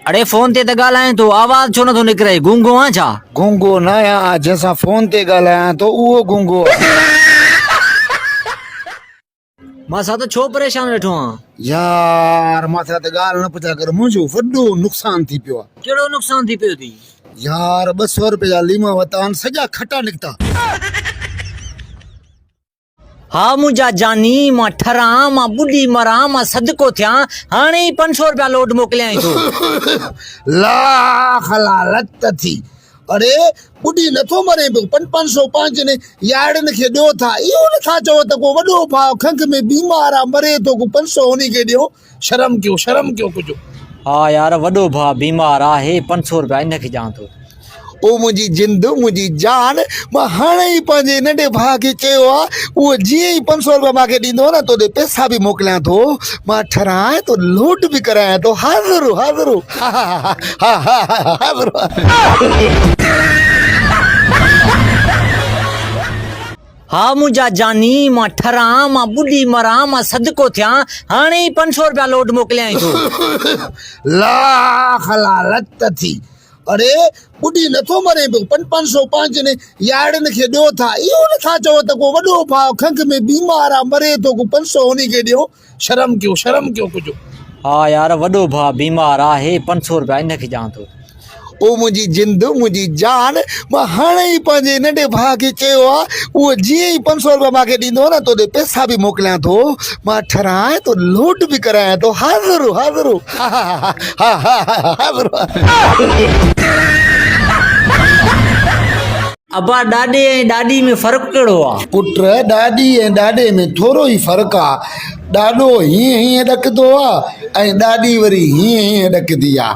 अरे फोन ते ॻाल्हाए तो आवाज छो नथो निकिरे गूंगो आ छा? गूंगो न आहियां, जंहिंसां फोन ते ॻाल्हायां तो उहो गूंगो आहे। मां सां त छो परेशान वेठो आं? यार माथा ते ॻाल्हि न पुछा कर, मुंहिंजो वॾो नुक़सान थी पियो आहे। कहिड़ो नुक़सान थी पियो थी? यार 200 रुपए जा लीमा वरिता आहिनि, सॼा खटा निकिता। हा मुंहिंजा जानी, मां ठरां, मां ॿुॾी मरां, मां सदको थियां, हाणे ई 500 रुपया लोड मोकिलियाई थो। लाख लालत थी। अरे ॿुॾी नथो मरे पियो, 500 5 ने यारनि खे ॾियो था। इहो नथा चओ त को वॾो भाउ खंघि में बीमार आहे मरे थो, को 500 उन खे ॾियो। शर्म कयो कुझु। हा यार वॾो भाउ बीमार आहे, 500 रुपया इनखे ॾियां थो। ओ मुंहिंजी जिंद, मुंहिंजी जान, मां हाणे ई पंहिंजे नंढे भाउ खे चयो आहे, उहो जीअं ई 500 रुपया मूंखे ॾींदो न तोॾे पैसा बि मोकिलियां थो, मां ठराए तो लोड बि करायां थो। हाज़िर हाज़िर हाज़िर। हा मुंहिंजा जानी, मां ठरां, मां ॿुॾी मरां, मां सदको थियां, हाणे ई 500 रुपया लोड मोकिलियाई थो। लाख लालत थी। अरे ॿुॾी नथो मरे पियो, 500 5 ने यारनि खे ॾियो था। इहो नथा चओ त को वॾो भाउ खंघि में बीमार आहे मरे थो, को 500 उन खे ॾियो। शर्म कयो कुझु। हा यार वॾो भाउ बीमार आहे, 500 रुपया इनखे ॾियां थो। ओ मुंहिंजी जिंद, मुंहिंजी जान, मां हाणे ई पंहिंजे नंढे भाउ खे चयो आहे, उहो जीअं ई 500 रुपया मूंखे ॾींदो न तोॾे पैसा बि मोकिलियां थो, मां ठराए तो लोड बि करायां थो। हाज़िर हाज़िर हाज़िर। अबा ॾाॾे ऐं ॾाॾी में फ़र्क़ु कहिड़ो आहे? पुट ॾाॾी ऐं ॾाॾे में थोरो ई फ़र्क़ु आहे। ॾाॾो हीअं ॾकंदो आहे ऐं ॾाॾी वरी हीअं ॾकंदी आहे।